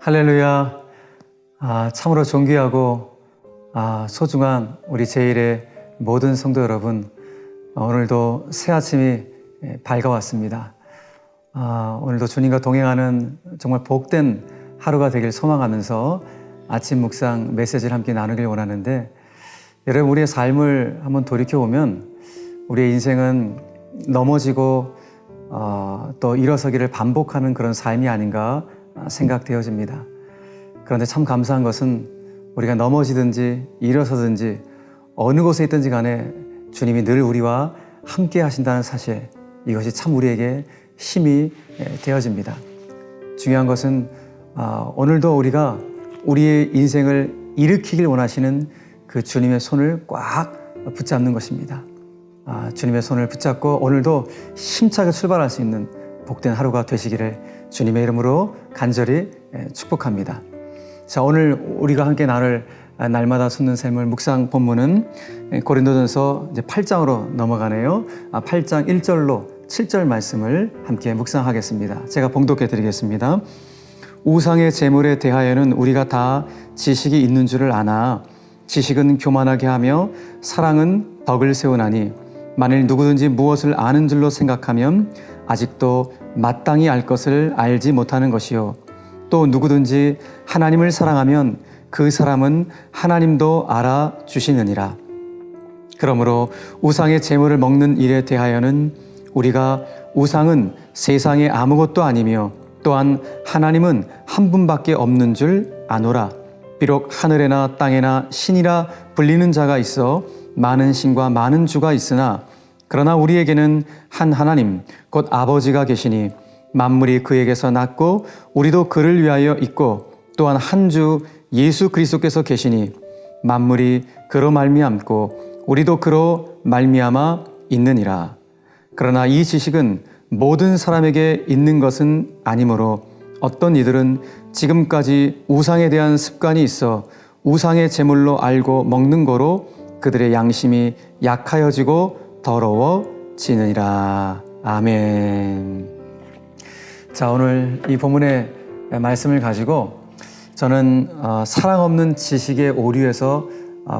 할렐루야. 참으로 존귀하고 소중한 우리 제1의 모든 성도 여러분, 오늘도 새 아침이 밝아왔습니다. 오늘도 주님과 동행하는 정말 복된 하루가 되길 소망하면서 아침 묵상 메시지를 함께 나누길 원하는데, 여러분, 우리의 삶을 한번 돌이켜보면 우리의 인생은 넘어지고 또 일어서기를 반복하는 그런 삶이 아닌가 생각되어집니다. 그런데 참 감사한 것은 우리가 넘어지든지 일어서든지 어느 곳에 있든지 간에 주님이 늘 우리와 함께 하신다는 사실, 이것이 참 우리에게 힘이 되어집니다. 중요한 것은 오늘도 우리가 우리의 인생을 일으키길 원하시는 그 주님의 손을 꽉 붙잡는 것입니다. 주님의 손을 붙잡고 오늘도 힘차게 출발할 수 있는 복된 하루가 되시기를 주님의 이름으로 간절히 축복합니다. 자, 오늘 우리가 함께 나눌 날마다 솟는 샘물 묵상 본문은 고린도전서 이제 8장으로 넘어가네요. 8장 1절로 7절 말씀을 함께 묵상하겠습니다. 제가 봉독해 드리겠습니다. 우상의 제물에 대하여는 우리가 다 지식이 있는 줄을 아나 지식은 교만하게 하며 사랑은 덕을 세우나니 만일 누구든지 무엇을 아는 줄로 생각하면 아직도 마땅히 알 것을 알지 못하는 것이요, 또 누구든지 하나님을 사랑하면 그 사람은 하나님도 알아주시느니라. 그러므로 우상의 제물을 먹는 일에 대하여는 우리가 우상은 세상에 아무것도 아니며 또한 하나님은 한 분밖에 없는 줄 아노라. 비록 하늘에나 땅에나 신이라 불리는 자가 있어 많은 신과 많은 주가 있으나 그러나 우리에게는 한 하나님 곧 아버지가 계시니 만물이 그에게서 났고 우리도 그를 위하여 있고 또한 한 주 예수 그리스도께서 계시니 만물이 그로 말미암고 우리도 그로 말미암아 있느니라. 그러나 이 지식은 모든 사람에게 있는 것은 아니므로 어떤 이들은 지금까지 우상에 대한 습관이 있어 우상의 제물로 알고 먹는 거로 그들의 양심이 약하여지고 더러워지느니라. 아멘. 자, 오늘 이 본문의 말씀을 가지고 저는 사랑 없는 지식의 오류에서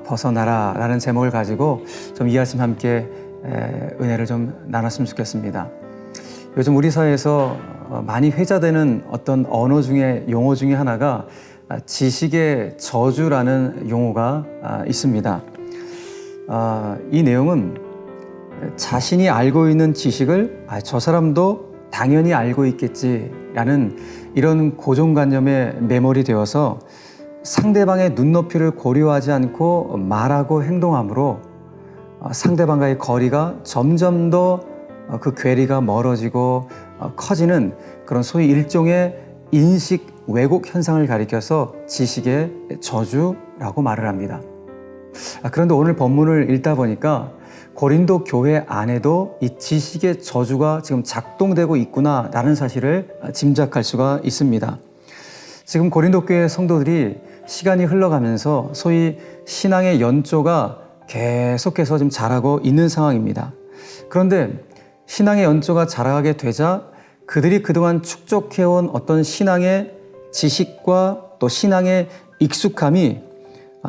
벗어나라 라는 제목을 가지고 좀 이 아침 함께 은혜를 좀 나눴으면 좋겠습니다. 요즘 우리 사회에서 많이 회자되는 어떤 언어 중에 용어 중에 하나가 지식의 저주라는 용어가 있습니다. 이 내용은 자신이 알고 있는 지식을 저 사람도 당연히 알고 있겠지라는 이런 고정관념에 매몰이 되어서 상대방의 눈높이를 고려하지 않고 말하고 행동함으로 상대방과의 거리가 점점 더 그 괴리가 멀어지고 커지는 그런 소위 일종의 인식 왜곡 현상을 가리켜서 지식의 저주라고 말을 합니다. 그런데 오늘 본문을 읽다 보니까 고린도 교회 안에도 이 지식의 저주가 지금 작동되고 있구나라는 사실을 짐작할 수가 있습니다. 지금 고린도 교회 성도들이 시간이 흘러가면서 소위 신앙의 연조가 계속해서 지금 자라고 있는 상황입니다. 그런데 신앙의 연조가 자라게 되자 그들이 그동안 축적해온 어떤 신앙의 지식과 또 신앙의 익숙함이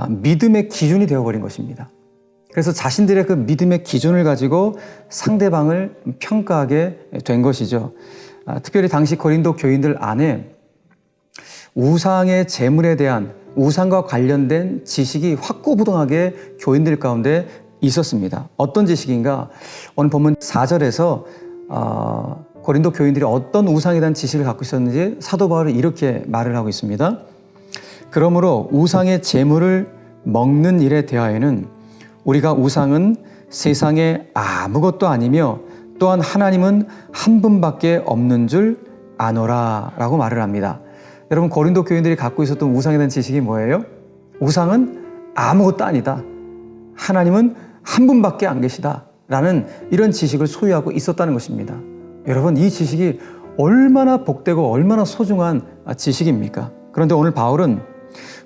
믿음의 기준이 되어버린 것입니다. 그래서 자신들의 그 믿음의 기준을 가지고 상대방을 평가하게 된 것이죠. 특별히 당시 고린도 교인들 안에 우상의 제물에 대한 우상과 관련된 지식이 확고부동하게 교인들 가운데 있었습니다. 어떤 지식인가? 오늘 본문 4절에서 고린도 교인들이 어떤 우상에 대한 지식을 갖고 있었는지 사도 바울은 이렇게 말을 하고 있습니다. 그러므로 우상의 제물을 먹는 일에 대하여는 우리가 우상은 세상에 아무것도 아니며 또한 하나님은 한 분밖에 없는 줄 아노라 라고 말을 합니다. 여러분, 고린도 교인들이 갖고 있었던 우상에 대한 지식이 뭐예요? 우상은 아무것도 아니다. 하나님은 한 분밖에 안 계시다 라는 이런 지식을 소유하고 있었다는 것입니다. 여러분, 이 지식이 얼마나 복되고 얼마나 소중한 지식입니까? 그런데 오늘 바울은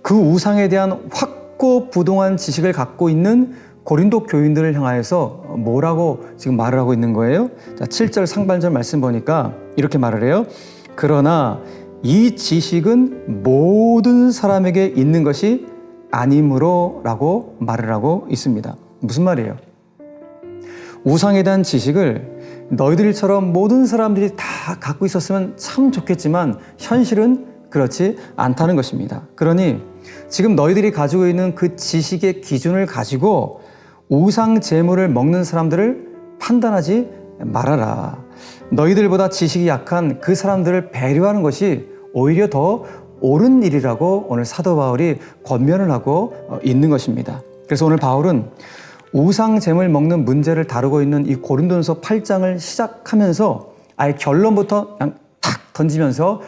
그 우상에 대한 확고부동한 지식을 갖고 있는 고린도 교인들을 향하여서 뭐라고 지금 말을 하고 있는 거예요? 자, 7절 상반절 말씀 보니까 이렇게 말을 해요. 그러나 이 지식은 모든 사람에게 있는 것이 아니므로 라고 말을 하고 있습니다. 무슨 말이에요? 우상에 대한 지식을 너희들처럼 모든 사람들이 다 갖고 있었으면 참 좋겠지만 현실은 그렇지 않다는 것입니다. 그러니 지금 너희들이 가지고 있는 그 지식의 기준을 가지고 우상 제물을 먹는 사람들을 판단하지 말아라. 너희들보다 지식이 약한 그 사람들을 배려하는 것이 오히려 더 옳은 일이라고 오늘 사도 바울이 권면을 하고 있는 것입니다. 그래서 오늘 바울은 우상 제물 먹는 문제를 다루고 있는 이 고린도전서 8장을 시작하면서 아예 결론부터 그냥 탁 던지면서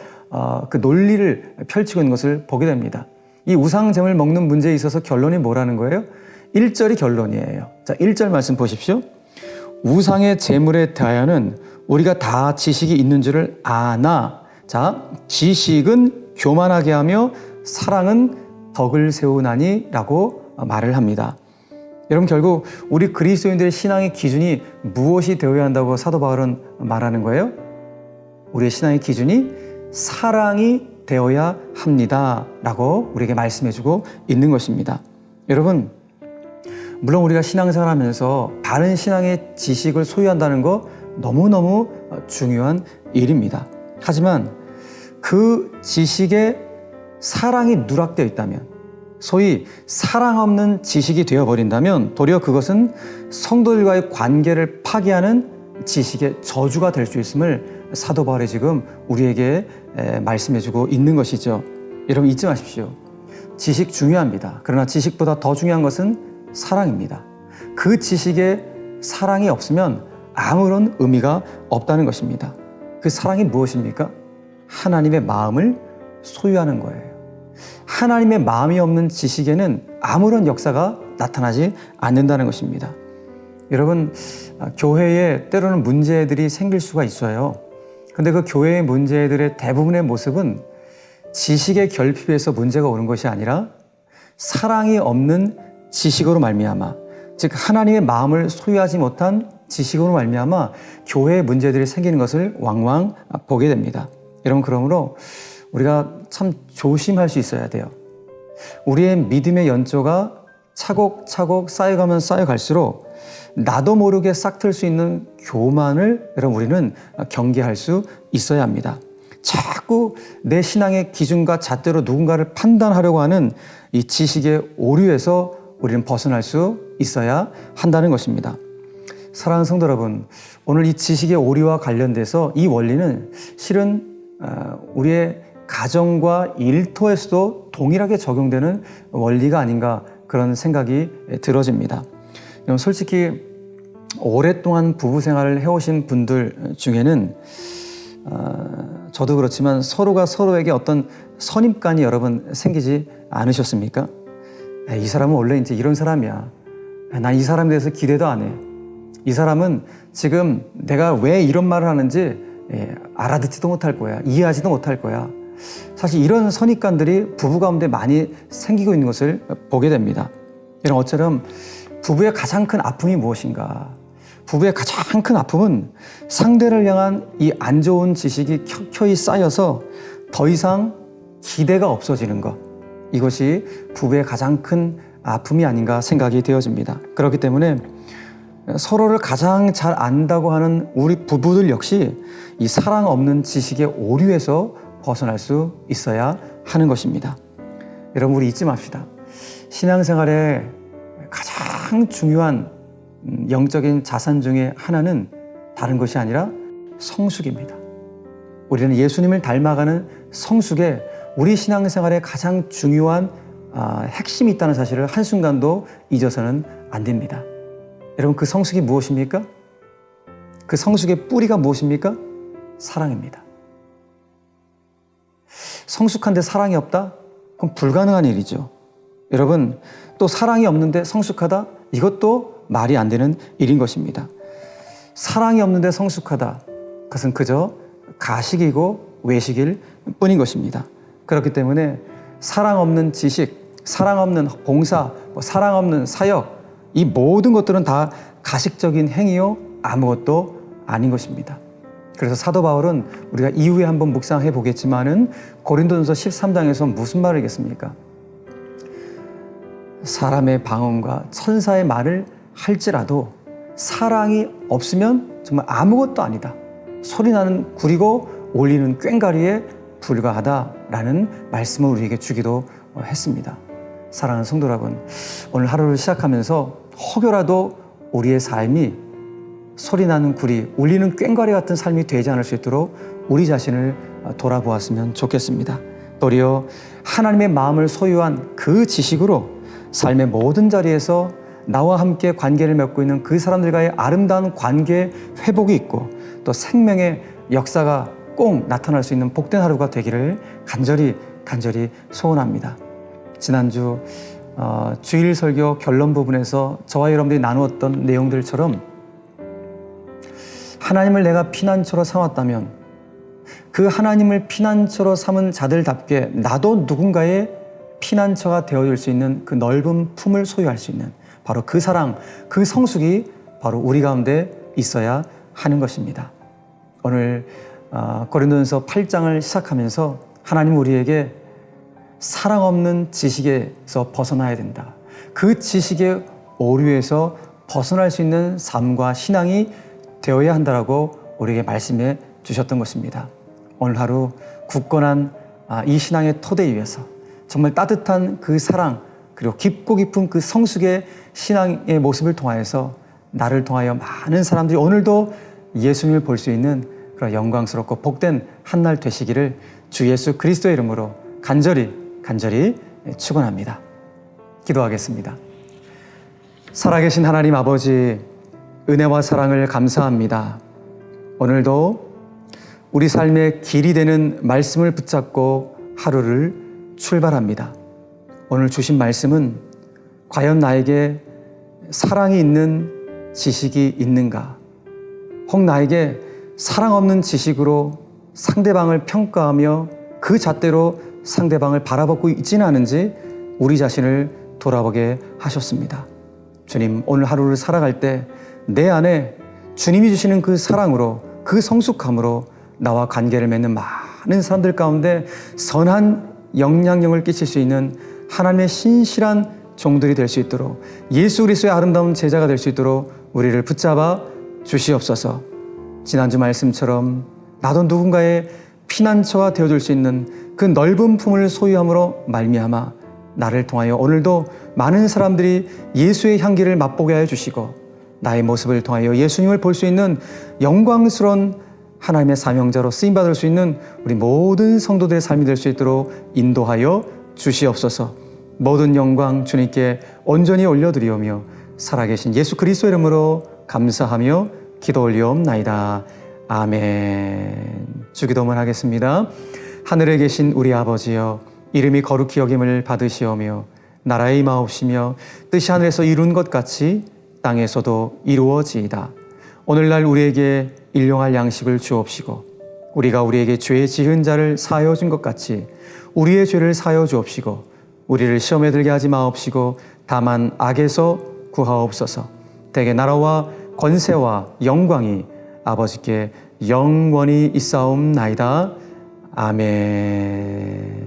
그 논리를 펼치고 있는 것을 보게 됩니다. 이 우상 제물 먹는 문제에 있어서 결론이 뭐라는 거예요? 1절이 결론이에요. 자, 1절 말씀 보십시오. 우상의 제물에 대하여는 우리가 다 지식이 있는 줄을 아나. 자, 지식은 교만하게 하며 사랑은 덕을 세우나니 라고 말을 합니다. 여러분, 결국 우리 그리스도인들의 신앙의 기준이 무엇이 되어야 한다고 사도 바울은 말하는 거예요? 우리의 신앙의 기준이 사랑이 되어야 합니다 라고 우리에게 말씀해주고 있는 것입니다. 여러분, 물론 우리가 신앙생활 하면서 바른 신앙의 지식을 소유한다는 거 너무너무 중요한 일입니다. 하지만 그 지식에 사랑이 누락되어 있다면, 소위 사랑 없는 지식이 되어버린다면 도리어 그것은 성도들과의 관계를 파괴하는 지식의 저주가 될 수 있음을 사도 바울이 지금 우리에게 말씀해주고 있는 것이죠. 여러분, 잊지 마십시오. 지식 중요합니다. 그러나 지식보다 더 중요한 것은 사랑입니다. 그 지식에 사랑이 없으면 아무런 의미가 없다는 것입니다. 그 사랑이 무엇입니까? 하나님의 마음을 소유하는 거예요. 하나님의 마음이 없는 지식에는 아무런 역사가 나타나지 않는다는 것입니다. 여러분, 교회에 때로는 문제들이 생길 수가 있어요. 근데 그 교회의 문제들의 대부분의 모습은 지식의 결핍에서 문제가 오는 것이 아니라 사랑이 없는 지식으로 말미암아, 즉 하나님의 마음을 소유하지 못한 지식으로 말미암아 교회의 문제들이 생기는 것을 왕왕 보게 됩니다. 여러분, 그러므로 우리가 참 조심할 수 있어야 돼요. 우리의 믿음의 연조가 차곡차곡 쌓여가면 쌓여갈수록 나도 모르게 싹틀 수 있는 교만을 여러분 우리는 경계할 수 있어야 합니다. 자꾸 내 신앙의 기준과 잣대로 누군가를 판단하려고 하는 이 지식의 오류에서 우리는 벗어날 수 있어야 한다는 것입니다. 사랑하는 성도 여러분, 오늘 이 지식의 오류와 관련돼서 이 원리는 실은 우리의 가정과 일터에서도 동일하게 적용되는 원리가 아닌가 그런 생각이 들어집니다. 솔직히 오랫동안 부부 생활을 해오신 분들 중에는 저도 그렇지만 서로가 서로에게 어떤 선입관이 여러분 생기지 않으셨습니까? 이 사람은 원래 이제 이런 사람이야. 난 이 사람에 대해서 기대도 안 해. 이 사람은 지금 내가 왜 이런 말을 하는지 알아듣지도 못할 거야. 이해하지도 못할 거야. 사실 이런 선입관들이 부부 가운데 많이 생기고 있는 것을 보게 됩니다. 이런 것처럼 부부의 가장 큰 아픔이 무엇인가? 부부의 가장 큰 아픔은 상대를 향한 이 안 좋은 지식이 켜켜이 쌓여서 더 이상 기대가 없어지는 것. 이것이 부부의 가장 큰 아픔이 아닌가 생각이 되어집니다. 그렇기 때문에 서로를 가장 잘 안다고 하는 우리 부부들 역시 이 사랑 없는 지식의 오류에서 벗어날 수 있어야 하는 것입니다. 여러분, 우리 잊지 맙시다. 신앙생활에 가장 중요한 영적인 자산 중에 하나는 다른 것이 아니라 성숙입니다. 우리는 예수님을 닮아가는 성숙에 우리 신앙생활에 가장 중요한 핵심이 있다는 사실을 한순간도 잊어서는 안 됩니다. 여러분, 그 성숙이 무엇입니까? 그 성숙의 뿌리가 무엇입니까? 사랑입니다. 성숙한데 사랑이 없다? 그럼 불가능한 일이죠. 여러분, 또 사랑이 없는데 성숙하다? 이것도 말이 안 되는 일인 것입니다. 사랑이 없는데 성숙하다. 그것은 그저 가식이고 외식일 뿐인 것입니다. 그렇기 때문에 사랑 없는 지식, 사랑 없는 봉사, 사랑 없는 사역, 이 모든 것들은 다 가식적인 행위요 아무것도 아닌 것입니다. 그래서 사도 바울은 우리가 이후에 한번 묵상해 보겠지만은 고린도전서 13장에서 무슨 말을 하겠습니까? 사람의 방언과 천사의 말을 할지라도 사랑이 없으면 정말 아무것도 아니다. 소리나는 구리고 울리는 꽹과리에 불과하다라는 말씀을 우리에게 주기도 했습니다. 사랑하는 성도 여러분, 오늘 하루를 시작하면서 혹여라도 우리의 삶이 소리나는 구리, 울리는 꽹과리 같은 삶이 되지 않을 수 있도록 우리 자신을 돌아보았으면 좋겠습니다. 도리어 하나님의 마음을 소유한 그 지식으로 삶의 모든 자리에서 나와 함께 관계를 맺고 있는 그 사람들과의 아름다운 관계 회복이 있고 또 생명의 역사가 꼭 나타날 수 있는 복된 하루가 되기를 간절히 소원합니다. 지난주 주일 설교 결론 부분에서 저와 여러분들이 나누었던 내용들처럼 하나님을 내가 피난처로 삼았다면 그 하나님을 피난처로 삼은 자들답게 나도 누군가의 피난처가 되어줄 수 있는 그 넓은 품을 소유할 수 있는 바로 그 사랑, 그 성숙이 바로 우리 가운데 있어야 하는 것입니다. 오늘 고린도전서 8장을 시작하면서 하나님 우리에게 사랑 없는 지식에서 벗어나야 된다. 그 지식의 오류에서 벗어날 수 있는 삶과 신앙이 되어야 한다라고 우리에게 말씀해 주셨던 것입니다. 오늘 하루 굳건한 이 신앙의 토대 위에서 정말 따뜻한 그 사랑 그리고 깊고 깊은 그 성숙의 신앙의 모습을 통하여서 나를 통하여 많은 사람들이 오늘도 예수님을 볼 수 있는 그런 영광스럽고 복된 한날 되시기를 주 예수 그리스도의 이름으로 간절히 축원합니다. 기도하겠습니다. 살아계신 하나님 아버지, 은혜와 사랑을 감사합니다. 오늘도 우리 삶의 길이 되는 말씀을 붙잡고 하루를 출발합니다. 오늘 주신 말씀은 과연 나에게 사랑이 있는 지식이 있는가? 혹 나에게 사랑 없는 지식으로 상대방을 평가하며 그 잣대로 상대방을 바라보고 있지는 않은지 우리 자신을 돌아보게 하셨습니다. 주님, 오늘 하루를 살아갈 때 내 안에 주님이 주시는 그 사랑으로 그 성숙함으로 나와 관계를 맺는 많은 사람들 가운데 선한 영향력을 끼칠 수 있는 하나님의 신실한 종들이 될 수 있도록 예수 그리스도의 아름다운 제자가 될 수 있도록 우리를 붙잡아 주시옵소서. 지난주 말씀처럼 나도 누군가의 피난처가 되어줄 수 있는 그 넓은 품을 소유함으로 말미암아 나를 통하여 오늘도 많은 사람들이 예수의 향기를 맛보게 하여 주시고 나의 모습을 통하여 예수님을 볼 수 있는 영광스러운 하나님의 사명자로 쓰임받을 수 있는 우리 모든 성도들의 삶이 될 수 있도록 인도하여 주시옵소서. 모든 영광 주님께 온전히 올려드리오며 살아계신 예수 그리스도 이름으로 감사하며 기도 올리옵나이다. 아멘. 주기도문 하겠습니다. 하늘에 계신 우리 아버지여, 이름이 거룩히 여김을 받으시오며 나라의 임하옵시며 뜻이 하늘에서 이룬 것 같이 땅에서도 이루어지이다. 오늘날 우리에게 일용할 양식을 주옵시고 우리가 우리에게 죄 지은 자를 사하여 준 것 같이 우리의 죄를 사하여 주옵시고 우리를 시험에 들게 하지 마옵시고 다만 악에서 구하옵소서. 대개 나라와 권세와 영광이 아버지께 영원히 있사옵나이다. 아멘.